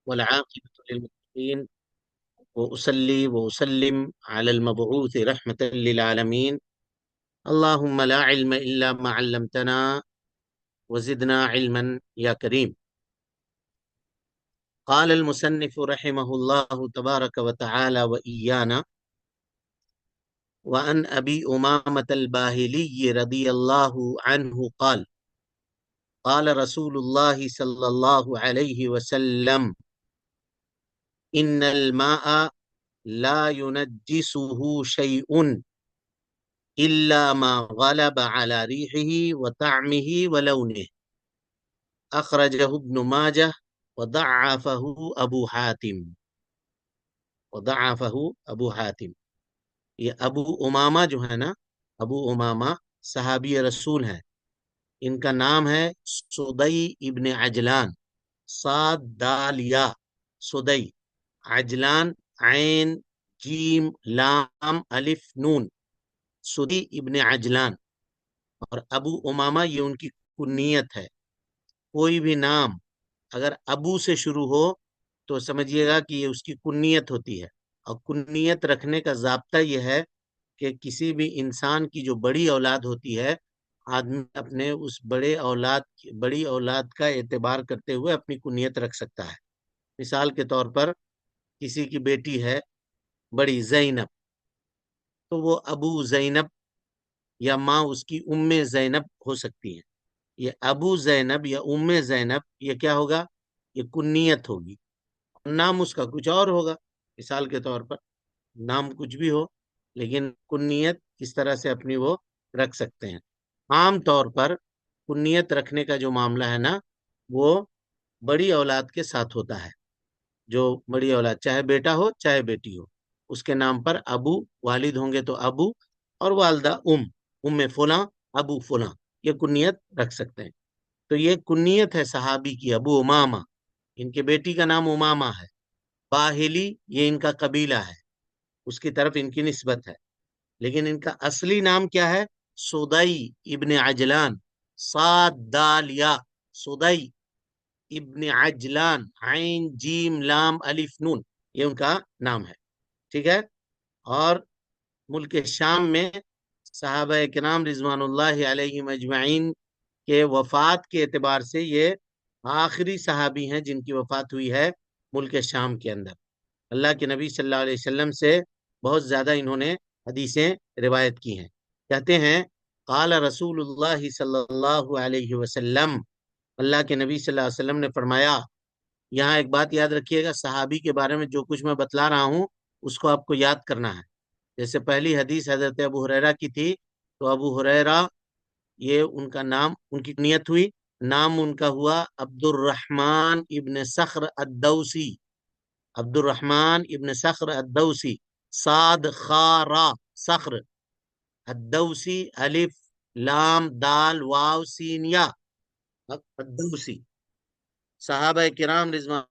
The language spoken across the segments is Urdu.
والعاقبة للمتقين وأصلي وأسلم على المبعوث رحمة للعالمين. اللهم لا علم إلا ما علمتنا وزدنا علما يا كريم. قال المصنف رحمه الله تبارك وتعالى وإيانا: وعن أبي أمامة الباهلي رضي الله عنه قال: قال رسول الله صلى الله عليه وسلم: إن الماء لا ينجسه شيء إلا ما غلب على ريحه وطعمه ولونه. أخرجه ابن ماجه وضعفه أبو حاتم. یہ ابو امامہ جو ہے نا، ابو امامہ صحابی رسول ہیں. ان کا نام ہے سدی ابن عجلان، صاد دال یا، سدی، عجلان عین جیم لام الف نون، سدی ابن عجلان. اور ابو امامہ یہ ان کی کنیت ہے. کوئی بھی نام اگر ابو سے شروع ہو تو سمجھیے گا کہ یہ اس کی کنیت ہوتی ہے. اور کنیت رکھنے کا ضابطہ یہ ہے کہ کسی بھی انسان کی جو بڑی اولاد ہوتی ہے، آدمی اپنے اس بڑی اولاد کا اعتبار کرتے ہوئے اپنی کنیت رکھ سکتا ہے. مثال کے طور پر کسی کی بیٹی ہے بڑی زینب، تو وہ ابو زینب یا ماں اس کی ام زینب ہو سکتی ہے. یہ ابو زینب یا ام زینب یہ کیا ہوگا؟ یہ کنیت ہوگی. نام اس کا کچھ اور ہوگا. مثال کے طور پر نام کچھ بھی ہو لیکن کنیت اس طرح سے اپنی وہ رکھ سکتے ہیں. عام طور پر کنیت رکھنے کا جو معاملہ ہے نا، وہ بڑی اولاد کے ساتھ ہوتا ہے. جو بڑی اولاد چاہے بیٹا ہو چاہے بیٹی ہو، اس کے نام پر ابو، والد ہوں گے تو ابو، اور والدہ ام فلاں، ابو فلاں، یہ کنیت رکھ سکتے ہیں. تو یہ کنیت ہے صحابی کی، ابو امامہ. ان کے بیٹی کا نام امامہ ہے. باہلی یہ ان کا قبیلہ ہے، اس کی طرف ان کی نسبت ہے. لیکن ان کا اصلی نام کیا ہے؟ سدی ابن عجلان، صاد دال یا، سدی ابن عجلان عین جیم لام الف نون، یہ ان کا نام ہے. ٹھیک ہے. اور ملک شام میں صحابہ کرام رضوان اللہ علیہم اجمعین کے وفات کے اعتبار سے یہ آخری صحابی ہیں جن کی وفات ہوئی ہے ملک شام کے اندر. اللہ کے نبی صلی اللہ علیہ وسلم سے بہت زیادہ انہوں نے حدیثیں روایت کی ہیں. کہتے ہیں قال رسول اللہ صلی اللہ علیہ وسلم، اللہ کے نبی صلی اللہ علیہ وسلم نے فرمایا. یہاں ایک بات یاد رکھیے گا، صحابی کے بارے میں جو کچھ میں بتلا رہا ہوں اس کو آپ کو یاد کرنا ہے. جیسے پہلی حدیث حضرت ابو ہریرہ کی تھی، تو ابو ہریرہ یہ ان کا نام، ان کی نیت ہوئی، نام ان کا ہوا عبد الرحمن ابن صخر الدوسی. عبد الرحمن ابن صخر الدوسی، صاد خارا صخر، الدوسی الف لام دال واو سین یا، الدوسی. صحابہ کرام رضوان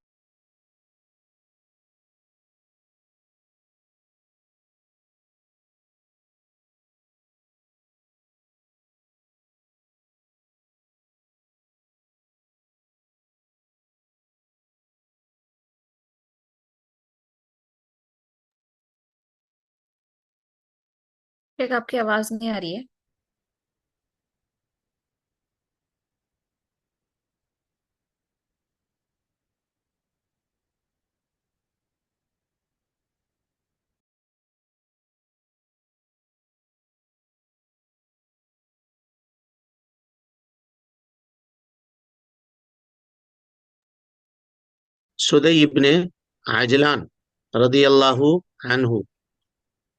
ایک آپ کی آواز نہیں آ رہی ہے. سدی ابن عجلان رضی اللہ عنہ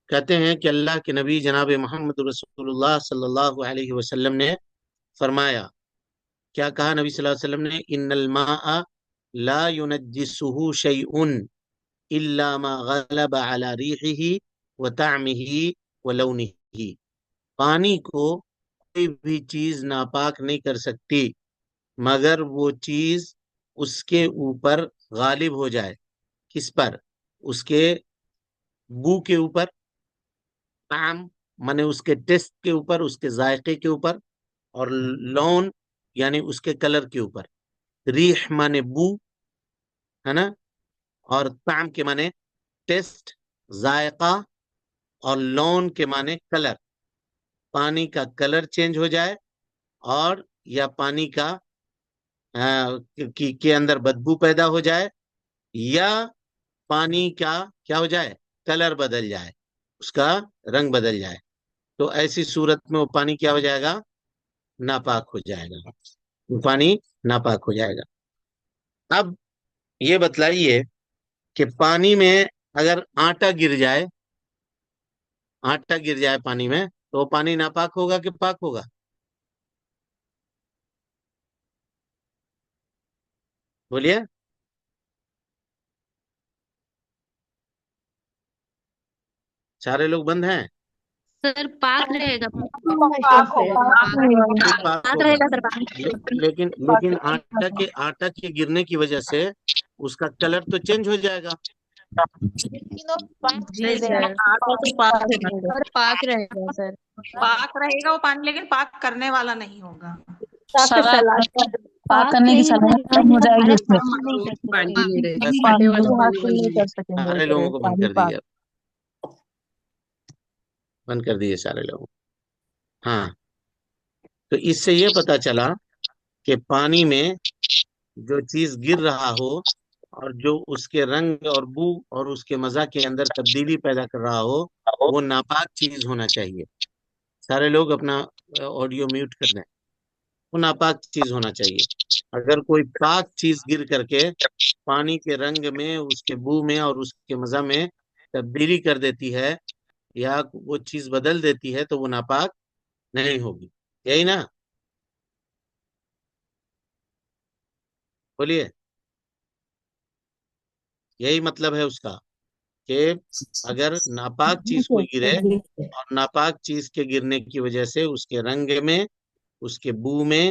کہتے ہیں کہ اللہ کے نبی جناب محمد رسول اللہ صلی اللہ علیہ وسلم نے فرمایا. کیا کہا نبی صلی اللہ علیہ وسلم نے؟ ان الماء لا ينجسه شيء الا ما غلب على ريحه وطعمه ولونه. پانی کو کوئی بھی چیز ناپاک نہیں کر سکتی مگر وہ چیز اس کے اوپر غالب ہو جائے. کس پر؟ اس کے بو کے اوپر، طعم مانے اس کے ٹیسٹ کے اوپر، اس کے ذائقے کے اوپر، اور لون یعنی اس کے کلر کے اوپر. ریح مانے بو ہے نا، اور طعم کے معنی ٹیسٹ، ذائقہ، اور لون کے معنی کلر، پانی کا کلر چینج ہو جائے، اور یا پانی کا کے اندر بدبو پیدا ہو جائے، یا پانی کا کیا ہو جائے، کلر بدل جائے، اس کا رنگ بدل جائے، تو ایسی صورت میں وہ پانی کیا ہو جائے گا، ناپاک ہو جائے گا، وہ پانی ناپاک ہو جائے گا۔ اب یہ بتلائیے کہ پانی میں اگر آٹا گر جائے، آٹا گر جائے پانی میں، تو وہ پانی ناپاک ہوگا کہ پاک ہوگا؟ بولیے۔ سارے لوگ بند ہیں؟ سر پاک رہے گا، پاک ہوگا۔ پھر پاک پاک ہوگا، رہے گا سر پانی۔ لیکن آٹا کے گرنے کی وجہ سے اس کا کلر تو چینج ہو جائے گا۔ جی سر، آٹا تو پاک رہے گا، اور پاک رہے گا سر۔ پاک رہے گا وہ پانی، لیکن پاک کرنے والا نہیں ہوگا۔ پاک کرنے کی صلاحیت کم ہو جائے گی اس میں، بس پانی کو حاصل نہیں کر سکیں گے، سارے لوگوں کو بند پانی کر پاک۔ دیجیے، بند کر دیجیے سارے لوگوں کو۔ ہاں، تو اس سے یہ پتا چلا کہ پانی میں جو چیز گر رہا ہو اور جو اس کے رنگ اور بو اور اس کے مزہ کے اندر تبدیلی پیدا کر رہا ہو، وہ ناپاک چیز ہونا چاہیے۔ سارے لوگ اپنا آڈیو میوٹ کر دیں۔ وہ ناپاک چیز ہونا چاہیے۔ اگر کوئی پاک چیز گر کر کے پانی کے رنگ میں، اس کے بو میں اور اس کے مزہ میں تبدیلی کر دیتی ہے، یا وہ چیز بدل دیتی ہے، تو وہ ناپاک نہیں ہوگی، یہی نا؟ بولیے۔ یہی مطلب ہے اس کا، کہ اگر ناپاک چیز کوئی گرے اور ناپاک چیز کے گرنے کی وجہ سے اس کے رنگ میں، اس کے بو میں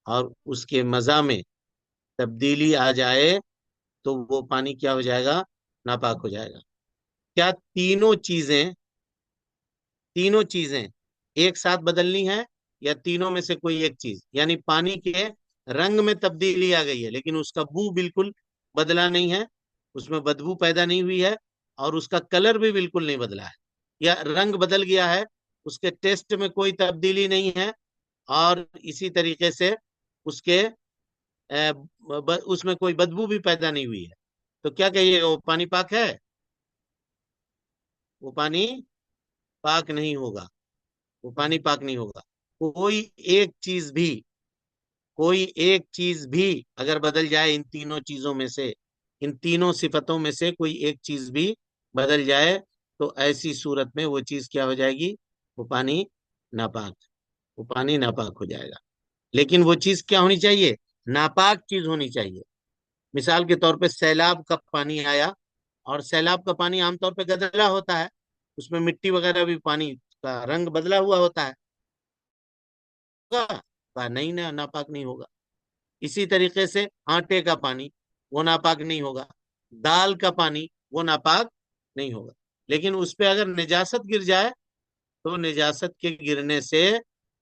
اور اس کے مزہ میں تبدیلی آ جائے، تو وہ پانی کیا ہو جائے گا، ناپاک ہو جائے گا۔ کیا تینوں چیزیں ایک ساتھ بدلنی ہے، یا تینوں میں سے کوئی ایک چیز؟ یعنی پانی کے رنگ میں تبدیلی آ گئی ہے لیکن اس کا بو بالکل بدلا نہیں ہے، اس میں بدبو پیدا نہیں ہوئی ہے، اور اس کا کلر بھی بالکل نہیں بدلا ہے، یا رنگ بدل گیا ہے، اس کے ٹیسٹ میں کوئی تبدیلی نہیں ہے، اور اسی طریقے سے اس کے اس میں کوئی بدبو بھی پیدا نہیں ہوئی ہے، تو کیا کہیے، وہ پانی پاک ہے؟ وہ پانی پاک نہیں ہوگا، وہ پانی پاک نہیں ہوگا۔ کوئی ایک چیز بھی اگر بدل جائے ان تینوں چیزوں میں سے، ان تینوں صفتوں میں سے کوئی ایک چیز بھی بدل جائے، تو ایسی صورت میں وہ چیز کیا ہو جائے گی، وہ پانی ناپاک، وہ پانی ناپاک ہو جائے گا۔ لیکن وہ چیز کیا ہونی چاہیے، ناپاک چیز ہونی چاہیے۔ مثال کے طور پہ سیلاب کا پانی آیا، اور سیلاب کا پانی عام طور پہ گدلا ہوتا ہے، اس میں مٹی وغیرہ بھی، پانی کا رنگ بدلا ہوا ہوتا ہے، نہیں، ناپاک نہیں ہوگا۔ اسی طریقے سے آٹے کا پانی، وہ ناپاک نہیں ہوگا۔ دال کا پانی، وہ ناپاک نہیں ہوگا۔ لیکن اس پہ اگر نجاست گر جائے، تو نجاست کے گرنے سے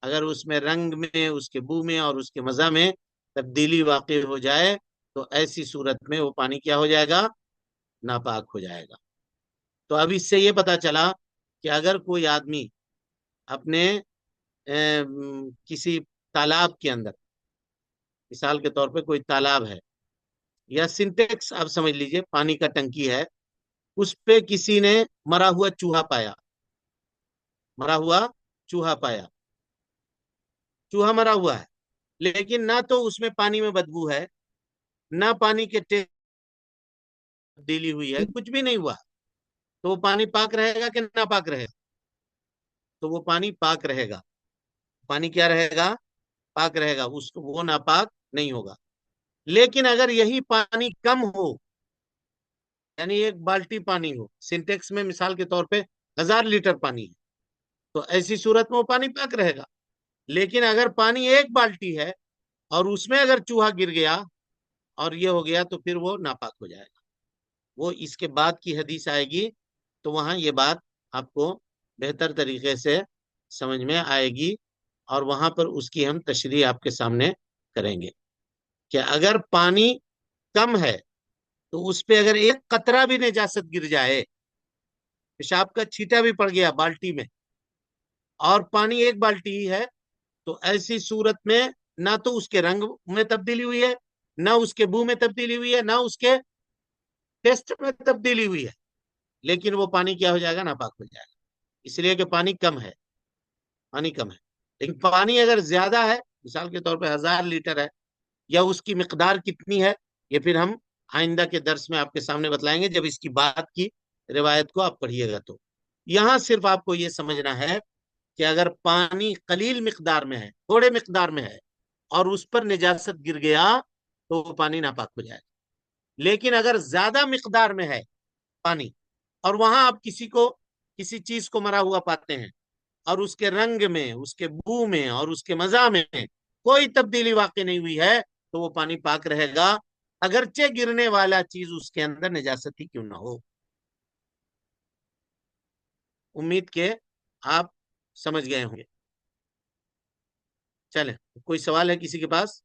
اگر اس میں رنگ میں، اس کے بو میں اور اس کے مزہ میں تبدیلی واقع ہو جائے، تو ایسی صورت میں وہ پانی کیا ہو جائے گا، ناپاک ہو جائے گا۔ تو اب اس سے یہ پتا چلا کہ اگر کوئی آدمی اپنے کسی تالاب کے اندر، مثال کے طور پہ کوئی تالاب ہے یا سنٹیکس، آپ سمجھ لیجئے پانی کا ٹنکی ہے، اس پہ کسی نے مرا ہوا چوہا پایا، چوہا مرا ہوا ہے، لیکن نہ تو اس میں پانی میں بدبو ہے، نہ پانی کے تبدیلی ہوئی ہے، کچھ بھی نہیں ہوا، تو وہ پانی پاک رہے گا کہ ناپاک رہے گا؟ تو وہ پانی پاک رہے گا۔ پانی کیا رہے گا، پاک رہے گا، وہ ناپاک نہیں ہوگا۔ لیکن اگر یہی پانی کم ہو، یعنی ایک بالٹی پانی ہو، سنٹیکس میں مثال کے طور پہ 1000 لیٹر پانی ہے، تو ایسی صورت میں وہ پانی پاک رہے گا۔ لیکن اگر پانی ایک بالٹی ہے اور اس میں اگر چوہا گر گیا اور یہ ہو گیا، تو پھر وہ ناپاک ہو جائے گا۔ وہ اس کے بعد کی حدیث آئے گی، تو وہاں یہ بات آپ کو بہتر طریقے سے سمجھ میں آئے گی، اور وہاں پر اس کی ہم تشریح آپ کے سامنے کریں گے کہ اگر پانی کم ہے تو اس پہ اگر ایک قطرہ بھی نجاست گر جائے، پیشاب کا چھینٹا بھی پڑ گیا بالٹی میں، اور پانی ایک بالٹی ہی ہے، تو ایسی صورت میں نہ تو اس کے رنگ میں تبدیلی ہوئی ہے، نہ اس کے بو میں تبدیلی ہوئی ہے، نہ اس کے ٹیسٹ میں تبدیلی ہوئی ہے، لیکن وہ پانی کیا ہو جائے گا؟ ناپاک ہو جائے گا، اس لیے کہ پانی کم ہے، پانی کم ہے۔ لیکن پانی اگر زیادہ ہے، مثال کے طور پہ 1000 لیٹر ہے، یا اس کی مقدار کتنی ہے، یہ پھر ہم آئندہ کے درس میں آپ کے سامنے بتلائیں گے، جب اس کی بات کی روایت کو آپ پڑھیے گا تو۔ یہاں صرف آپ کو یہ سمجھنا ہے کہ اگر پانی قلیل مقدار میں ہے، تھوڑے مقدار میں ہے، اور اس پر نجاست گر گیا تو وہ پانی ناپاک ہو جائے گا۔ لیکن اگر زیادہ مقدار میں ہے پانی، اور وہاں آپ کسی چیز کو مرا ہوا پاتے ہیں، اور اس کے رنگ میں، اس کے بو میں اور اس کے مزہ میں کوئی تبدیلی واقع نہیں ہوئی ہے، تو وہ پانی پاک رہے گا، اگرچہ گرنے والا چیز اس کے اندر نجاست ہی کیوں نہ ہو۔ امید کہ آپ سمجھ گئے ہوں گے۔ چلیں، کوئی سوال ہے کسی کے پاس؟